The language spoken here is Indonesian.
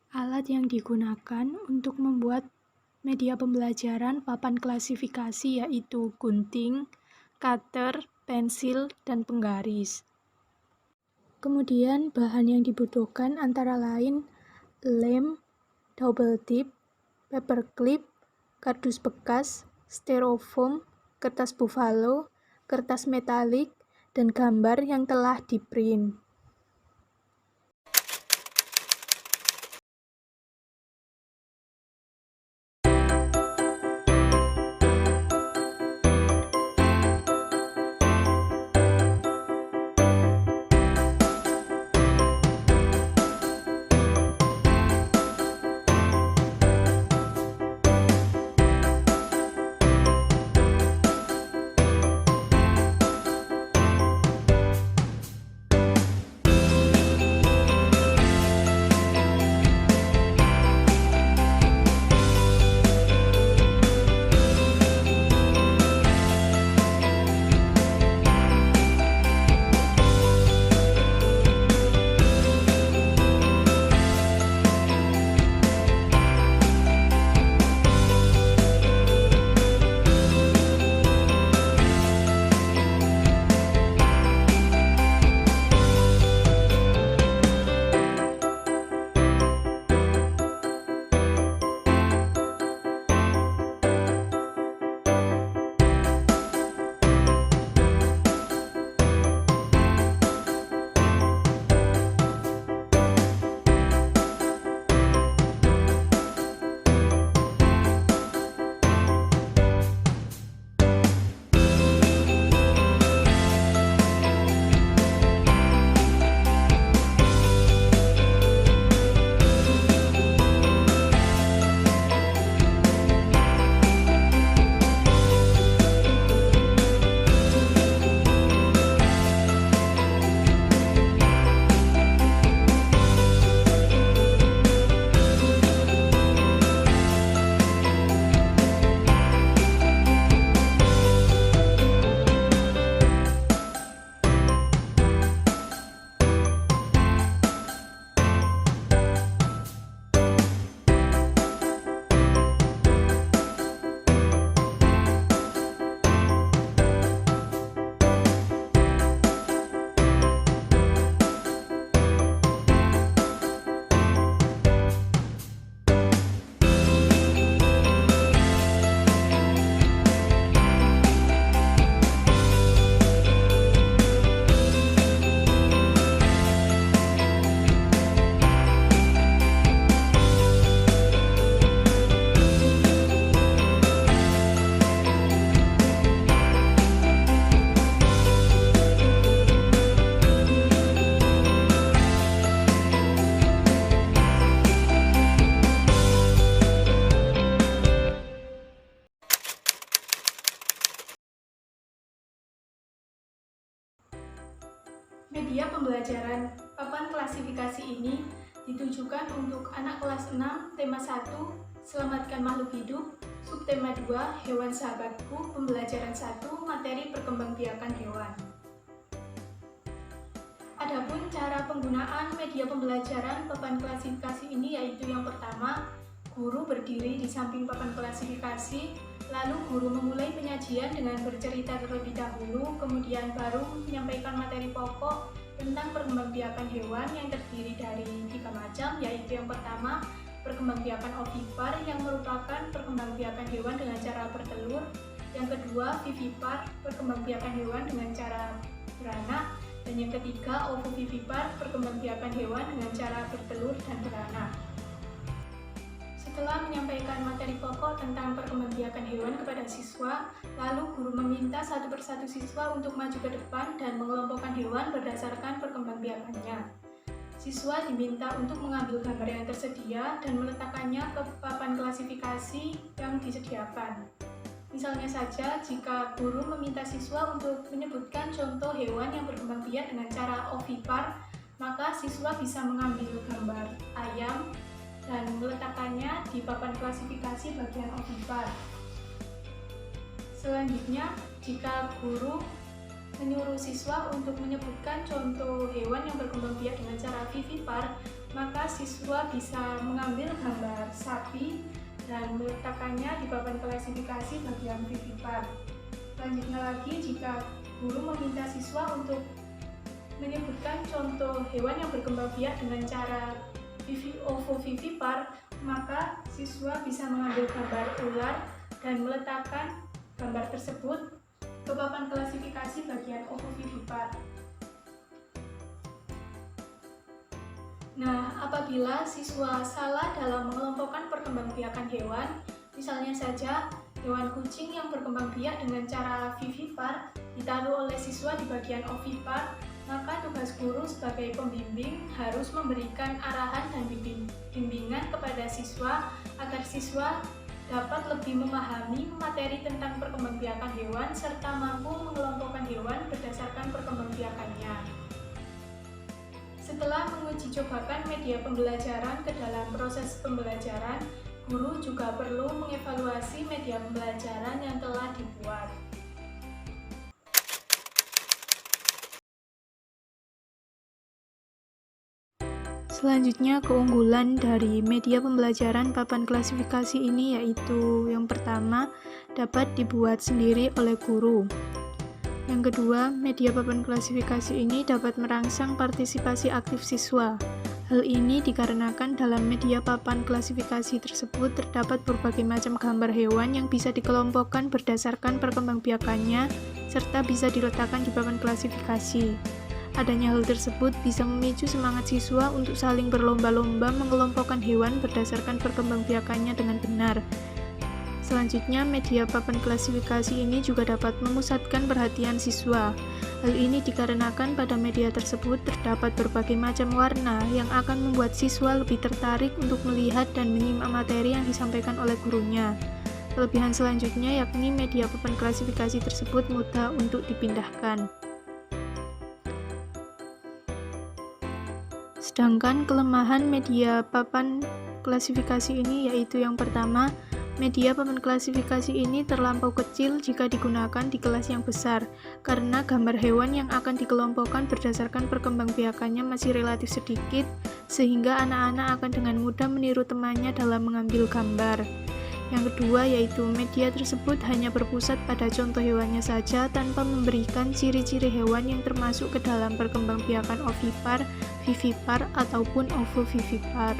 Alat yang digunakan untuk membuat media pembelajaran papan klasifikasi yaitu gunting, cutter, pensil, dan penggaris. Kemudian bahan yang dibutuhkan antara lain lem, double tip, paperclip, kardus bekas, styrofoam, kertas buffalo, kertas metalik, dan gambar yang telah di-print. Media pembelajaran papan klasifikasi ini ditujukan untuk anak kelas 6, tema 1, Selamatkan Makhluk Hidup, subtema 2, Hewan Sahabatku, pembelajaran 1, materi perkembangbiakan hewan. Adapun cara penggunaan media pembelajaran papan klasifikasi ini yaitu yang pertama, guru berdiri di samping papan klasifikasi, lalu guru memulai penyajian dengan bercerita terlebih dahulu, kemudian baru menyampaikan materi pokok tentang perkembangbiakan hewan yang terdiri dari 3 macam, yaitu yang pertama, perkembangbiakan ovipar yang merupakan perkembangbiakan hewan dengan cara bertelur, yang kedua, vivipar, perkembangbiakan hewan dengan cara beranak, dan yang ketiga, ovovivipar, perkembangbiakan hewan dengan cara bertelur dan beranak. Setelah menyampaikan materi pokok tentang perkembangbiakan hewan kepada siswa, lalu guru meminta satu persatu siswa untuk maju ke depan dan mengelompokkan hewan berdasarkan perkembangbiakannya. Siswa diminta untuk mengambil gambar yang tersedia dan meletakkannya ke papan klasifikasi yang disediakan. Misalnya saja, jika guru meminta siswa untuk menyebutkan contoh hewan yang berkembang biak dengan cara ovipar, maka siswa bisa mengambil gambar ayam dan meletakkannya di papan klasifikasi bagian ovipar. Selanjutnya, jika guru menyuruh siswa untuk menyebutkan contoh hewan yang berkembang biak dengan cara vivipar, maka siswa bisa mengambil gambar sapi dan meletakkannya di papan klasifikasi bagian vivipar. Selanjutnya lagi, jika guru meminta siswa untuk menyebutkan contoh hewan yang berkembang biak dengan cara ovovivipar, maka siswa bisa mengambil gambar ular dan meletakkan gambar tersebut ke papan klasifikasi bagian ovovivipar. Nah, apabila siswa salah dalam mengelompokkan perkembangbiakan hewan, misalnya saja hewan kucing yang berkembang biak dengan cara vivipar ditaruh oleh siswa di bagian ovipar, maka tugas guru sebagai pembimbing harus memberikan arahan dan bimbingan kepada siswa agar siswa dapat lebih memahami materi tentang perkembangbiakan hewan serta mampu mengelompokkan hewan berdasarkan perkembangbiakannya. Setelah menguji cobakan media pembelajaran ke dalam proses pembelajaran, guru juga perlu mengevaluasi media pembelajaran yang telah dibuat. Selanjutnya, keunggulan dari media pembelajaran papan klasifikasi ini yaitu yang pertama, dapat dibuat sendiri oleh guru. Yang kedua, media papan klasifikasi ini dapat merangsang partisipasi aktif siswa. Hal ini dikarenakan dalam media papan klasifikasi tersebut terdapat berbagai macam gambar hewan yang bisa dikelompokkan berdasarkan perkembangbiakannya serta bisa diletakkan di papan klasifikasi. Adanya hal tersebut bisa memicu semangat siswa untuk saling berlomba-lomba mengelompokkan hewan berdasarkan perkembangbiakannya dengan benar. Selanjutnya, media papan klasifikasi ini juga dapat memusatkan perhatian siswa. Hal ini dikarenakan pada media tersebut terdapat berbagai macam warna yang akan membuat siswa lebih tertarik untuk melihat dan menyimak materi yang disampaikan oleh gurunya. Kelebihan selanjutnya yakni media papan klasifikasi tersebut mudah untuk dipindahkan. Sedangkan kelemahan media papan klasifikasi ini yaitu yang pertama, media papan klasifikasi ini terlampau kecil jika digunakan di kelas yang besar, karena gambar hewan yang akan dikelompokkan berdasarkan perkembangbiakannya masih relatif sedikit, sehingga anak-anak akan dengan mudah meniru temannya dalam mengambil gambar. Yang kedua yaitu media tersebut hanya berpusat pada contoh hewannya saja tanpa memberikan ciri-ciri hewan yang termasuk ke dalam perkembangbiakan ovipar, vivipar, ataupun ovovivipar.